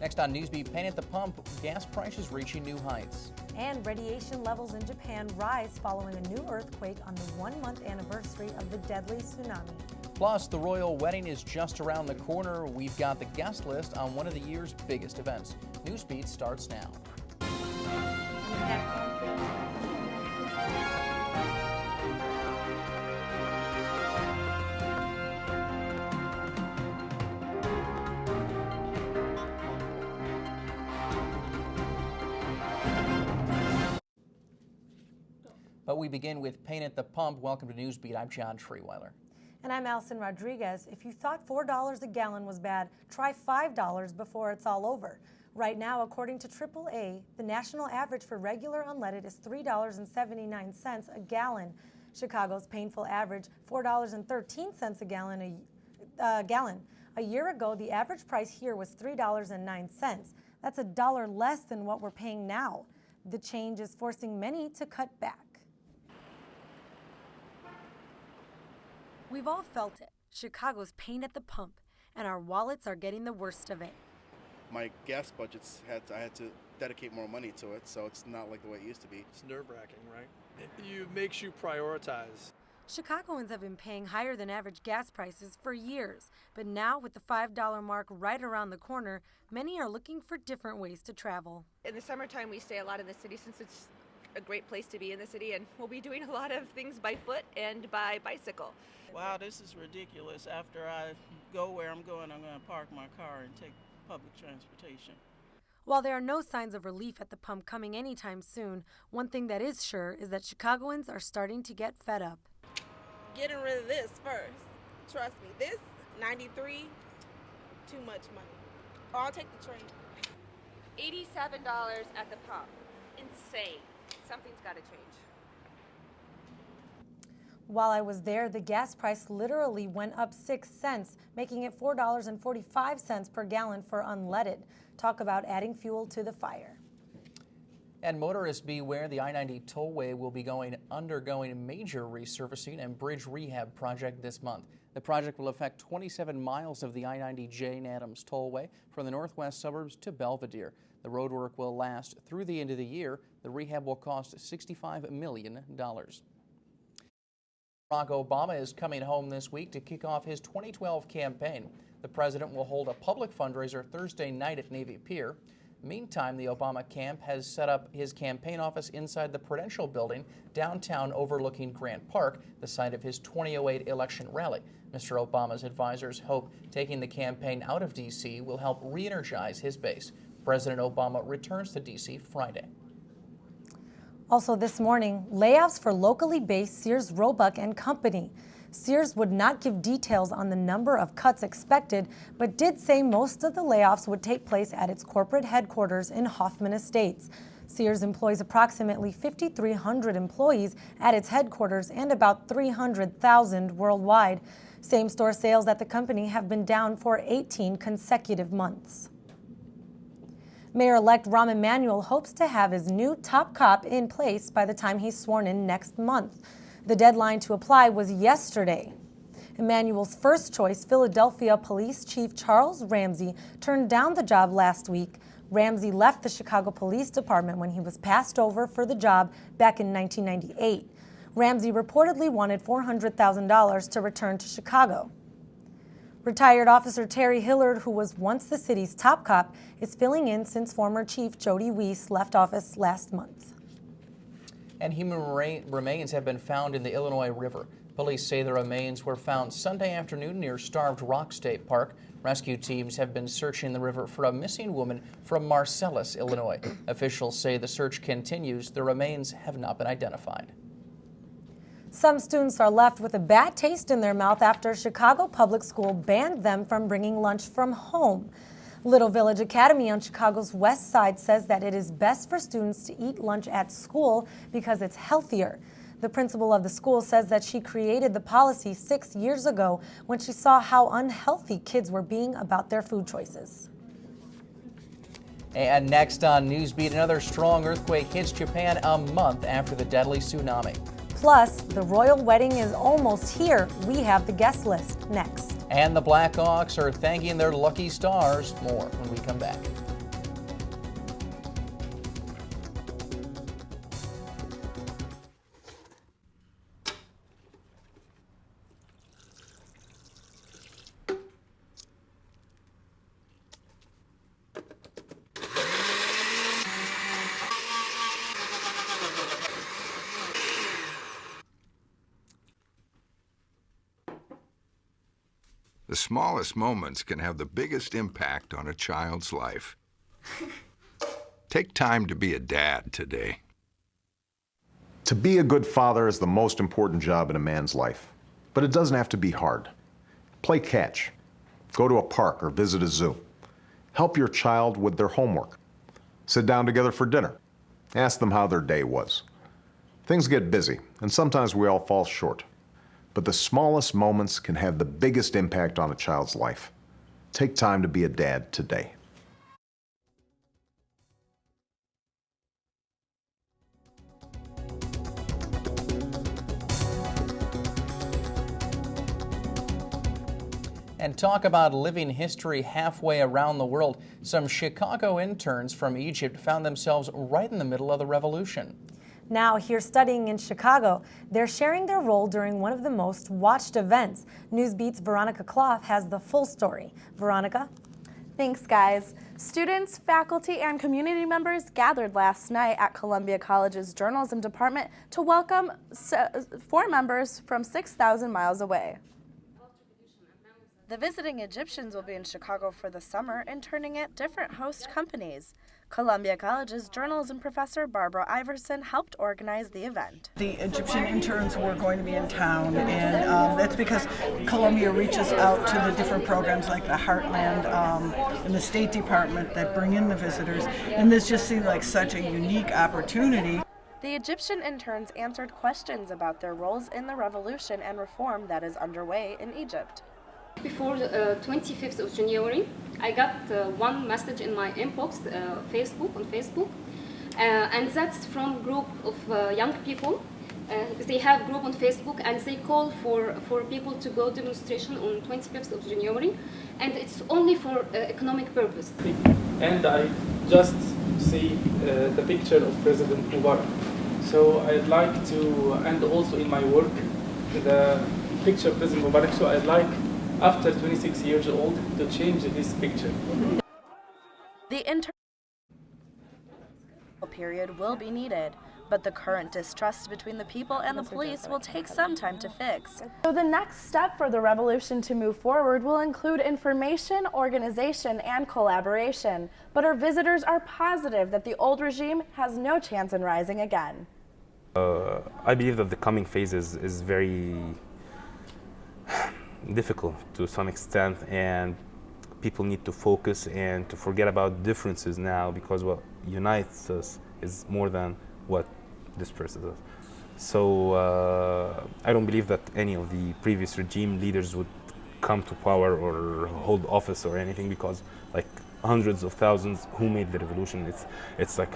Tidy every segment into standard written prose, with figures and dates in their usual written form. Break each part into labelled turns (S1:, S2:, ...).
S1: Next on Newsbeat, pain at the pump, gas prices reaching new heights.
S2: And radiation levels in Japan rise following a new earthquake on the 1-month anniversary of the deadly tsunami.
S1: Plus, the royal wedding is just around the corner. We've got the guest list on one of the year's biggest events. Newsbeat starts now. But we begin with pain at the pump. Welcome to Newsbeat. I'm John Treeweiler.
S2: And I'm Allison Rodriguez. If you thought $4 a gallon was bad, try $5 before it's all over. Right now, according to AAA, the national average for regular unleaded is $3.79 a gallon. Chicago's painful average, $4.13 a gallon. A year ago, the average price here was $3.09. That's $1 less than what we're paying now. The change is forcing many to cut back. We've all felt it. Chicago's pain at the pump, and our wallets are getting the worst of it.
S3: My gas budgets I had to dedicate more money to it, so it's not like the way it used to be.
S4: It's nerve-wracking, right? It makes you prioritize.
S2: Chicagoans have been paying higher than average gas prices for years, but now with the $5 mark right around the corner, many are looking for different ways to travel.
S5: In the summertime, we stay a lot in the city since it's a great place to be in the city, and we'll be doing a lot of things by foot and by bicycle.
S6: Wow, this is ridiculous. After I go where I'm going to park my car and take public transportation.
S2: While there are no signs of relief at the pump coming anytime soon, one thing that is sure is that Chicagoans are starting to get fed up.
S7: Getting rid of this first. Trust me, this, 93, too much money. Oh, I'll take the train.
S5: $87 at the pump. Insane. Something's got to change.
S2: While I was there, the gas price literally went up 6 cents, making it $4.45 per gallon for unleaded. Talk about adding fuel to the fire.
S1: And motorists beware, the I-90 tollway will be undergoing a major resurfacing and bridge rehab project this month. The project will affect 27 miles of the I-90 Jane Addams tollway from the northwest suburbs to Belvedere. The roadwork will last through the end of the year. The rehab will cost $65 million. Barack Obama is coming home this week to kick off his 2012 campaign. The president will hold a public fundraiser Thursday night at Navy Pier. Meantime, the Obama camp has set up his campaign office inside the Prudential Building downtown overlooking Grant Park, the site of his 2008 election rally. Mr. Obama's advisors hope taking the campaign out of D.C. will help re-energize his base. President Obama returns to D.C. Friday.
S2: Also this morning, layoffs for locally based Sears, Roebuck and Company. Sears would not give details on the number of cuts expected, but did say most of the layoffs would take place at its corporate headquarters in Hoffman Estates. Sears employs approximately 5,300 employees at its headquarters and about 300,000 worldwide. Same-store sales at the company have been down for 18 consecutive months. Mayor-elect Rahm Emanuel hopes to have his new top cop in place by the time he's sworn in next month. The deadline to apply was yesterday. Emanuel's first choice, Philadelphia Police Chief Charles Ramsey, turned down the job last week. Ramsey left the Chicago Police Department when he was passed over for the job back in 1998. Ramsey reportedly wanted $400,000 to return to Chicago. Retired Officer Terry Hillard, who was once the city's top cop, is filling in since former Chief Jody Weiss left office last month.
S1: And human remains have been found in the Illinois River. Police say the remains were found Sunday afternoon near Starved Rock State Park. Rescue teams have been searching the river for a missing woman from Marcellus, Illinois. Officials say the search continues. The remains have not been identified.
S2: Some students are left with a bad taste in their mouth after Chicago Public School banned them from bringing lunch from home. Little Village Academy on Chicago's west side says that it is best for students to eat lunch at school because it's healthier. The principal of the school says that she created the policy 6 years ago when she saw how unhealthy kids were being about their food choices.
S1: And next on Newsbeat, another strong earthquake hits Japan a month after the deadly tsunami.
S2: Plus, the royal wedding is almost here. We have the guest list next.
S1: And the Blackhawks are thanking their lucky stars. More when we come back.
S8: The smallest moments can have the biggest impact on a child's life. Take time to be a dad today.
S9: To be a good father is the most important job in a man's life, but it doesn't have to be hard. Play catch, go to a park or visit a zoo. Help your child with their homework. Sit down together for dinner. Ask them how their day was. Things get busy, and sometimes we all fall short. But the smallest moments can have the biggest impact on a child's life. Take time to be a dad today.
S1: And talk about living history halfway around the world. Some Chicago interns from Egypt found themselves right in the middle of the revolution.
S2: Now, here studying in Chicago, they're sharing their role during one of the most watched events. Newsbeat's Veronica Clough has the full story. Veronica?
S10: Thanks, guys. Students, faculty, and community members gathered last night at Columbia College's journalism department to welcome 4 members from 6,000 miles away.
S11: The visiting Egyptians will be in Chicago for the summer, interning at different host companies. Columbia College's journalism professor Barbara Iverson helped organize the event.
S6: The Egyptian interns were going to be in town, and that's because Columbia reaches out to the different programs like the Heartland and the State Department that bring in the visitors, and this just seemed like such a unique opportunity.
S11: The Egyptian interns answered questions about their roles in the revolution and reform that is underway in Egypt.
S12: Before 25th of January, I got one message in my inbox, on Facebook, and that's from a group of young people. They have a group on Facebook, and they call for people to go demonstration on 25th of January, and it's only for economic purpose.
S13: And I just see the picture of President Mubarak. So I'd like to, and also in my work, the picture of President Mubarak, so I'd like, after 26 years old, to change this picture.
S11: The intern period will be needed, but the current distrust between the people and the police will take some time to fix.
S10: So the next step for the revolution to move forward will include information, organization, and collaboration. But our visitors are positive that the old regime has no chance in rising again.
S14: I believe that the coming phase is very difficult to some extent, and people need to focus and to forget about differences now, because what unites us is more than what disperses us. So I don't believe that any of the previous regime leaders would come to power or hold office or anything, because like hundreds of thousands who made the revolution, it's like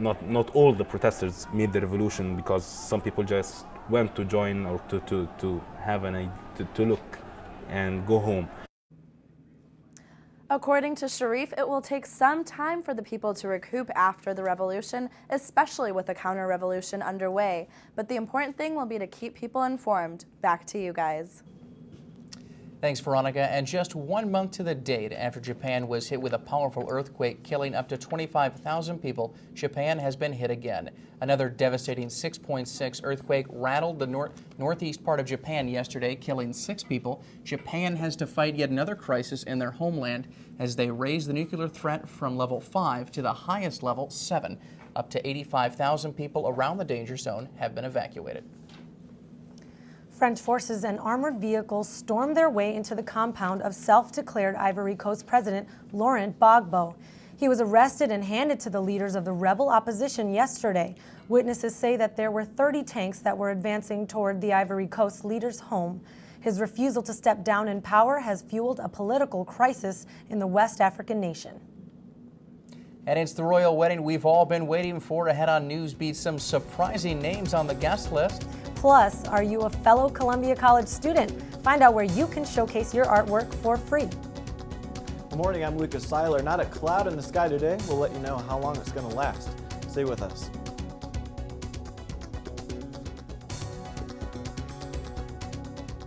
S14: not all the protesters made the revolution, because some people just went to join or to have to look and go home.
S10: According to Sharif, it will take some time for the people to recoup after the revolution, especially with a counter-revolution underway. But the important thing will be to keep people informed. Back to you guys.
S1: Thanks, Veronica. And just 1 month to the date after Japan was hit with a powerful earthquake killing up to 25,000 people, Japan has been hit again. Another devastating 6.6 earthquake rattled the northeast part of Japan yesterday, killing 6 people. Japan has to fight yet another crisis in their homeland as they raise the nuclear threat from level 5 to the highest level, 7. Up to 85,000 people around the danger zone have been evacuated.
S2: French forces and armored vehicles stormed their way into the compound of self-declared Ivory Coast President Laurent Gbagbo. He was arrested and handed to the leaders of the rebel opposition yesterday. Witnesses say that there were 30 tanks that were advancing toward the Ivory Coast leader's home. His refusal to step down in power has fueled a political crisis in the West African nation.
S1: And it's the royal wedding we've all been waiting for. Ahead on Newsbeat, some surprising names on the guest list.
S2: Plus, are you a fellow Columbia College student? Find out where you can showcase your artwork for free.
S15: Good morning, I'm Lucas Seiler. Not a cloud in the sky today. We'll let you know how long it's going to last. Stay with us.